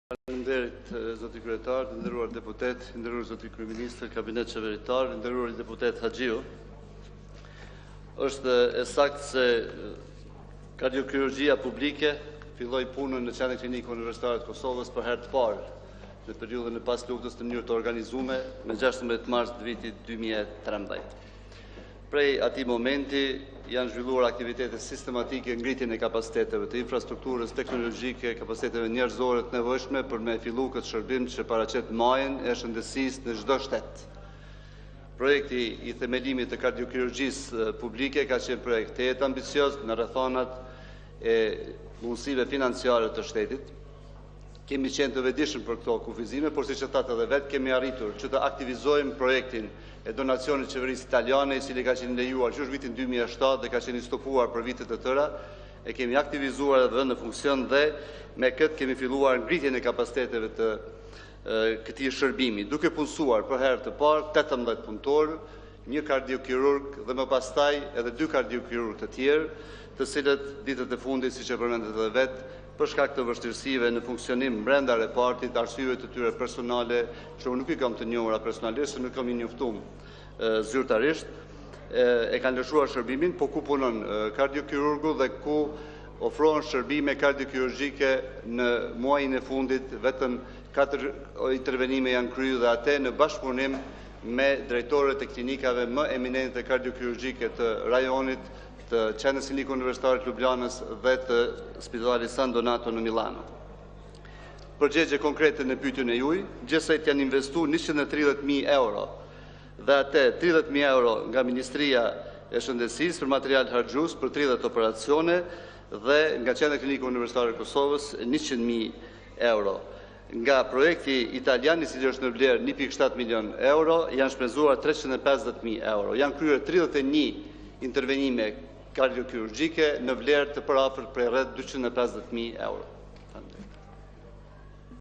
Faleminderit zoti kryetar, të nderuar deputet, të nderuar zoti kryeministër, kabinet qeveritar, të nderuar deputet Haxhiu. Është e saktë se kardiokirurgjia publike filloi punën në Qendrën Klinike Universitare të Kosovës për herë të parë në periudhën e pas luftës në mënyrë të organizuar në 16 mars të vitit 2013. Prej atij momenti janë zhvilluar aktivitete sistematike ngritjen e kapaciteteve të infrastrukturës teknologjike, kapaciteteve njerëzore të nevojshme për me fillu këtë shërbim që paraqet majën e shëndetësisë në çdo shtet. Projekti i themelimit të kardiokirurgjisë publike ka qenë projekt të jetë ambicioz në rrethonat e mundësive financiare të shtetit. Kemi qenë të vetëdijshëm për këto kufizime, por siç e thatë edhe vetë kemi arritur që të aktivizojmë projektin e donacionit qeverisë italiane, i cili ka qenë lejuar që është vitin 2007 dhe ka qenë stopuar për vite të tëra, e kemi aktivizuar dhe në funksion dhe me këtë kemi filluar ngritjen e kapaciteteve të këtij shërbimi, duke punësuar për herë të parë 18 punëtorë, një kardiokirurg dhe më pastaj edhe 2 kardiokirurg të tjerë, të cilët ditët e fundit, siç e përmendet edhe vetë, për shkak të vështirësive në funksionim brenda repartit, arsyeve të tyre personale, që unë nuk i kam të njohura personalisht, se nuk kam i njoftuar zyrtarisht, e kanë lëshuar shërbimin, po ku punon kardiokirurgu dhe ku ofrohen shërbime kardiokirurgjike në muajin e fundit, vetëm 4 intervenime janë kryer dhe atë në bashkëpunim me drejtorët e klinikave më eminente kardiokirurgjike të rajonit, të Qendrës Klinike Universitare të Ljubljanës dhe të Spitalit San Donato në Milano. Përgjigje konkrete në pyetjen e juaj, gjithsesi janë investuar 130.000 euro dhe atë 30.000 euro nga Ministria e Shëndetësisë për material harxhues për 30 operacione dhe nga Qendra Klinike Universitare e Kosovës 100.000 euro. Nga projekti italian, i cili është në vlerë 1.7 milion euro, janë shpenzuar 350.000 euro. Janë kryer 31 intervenime kardiokirurgjike në vlerë të përafërt prej rreth 250.000 euro.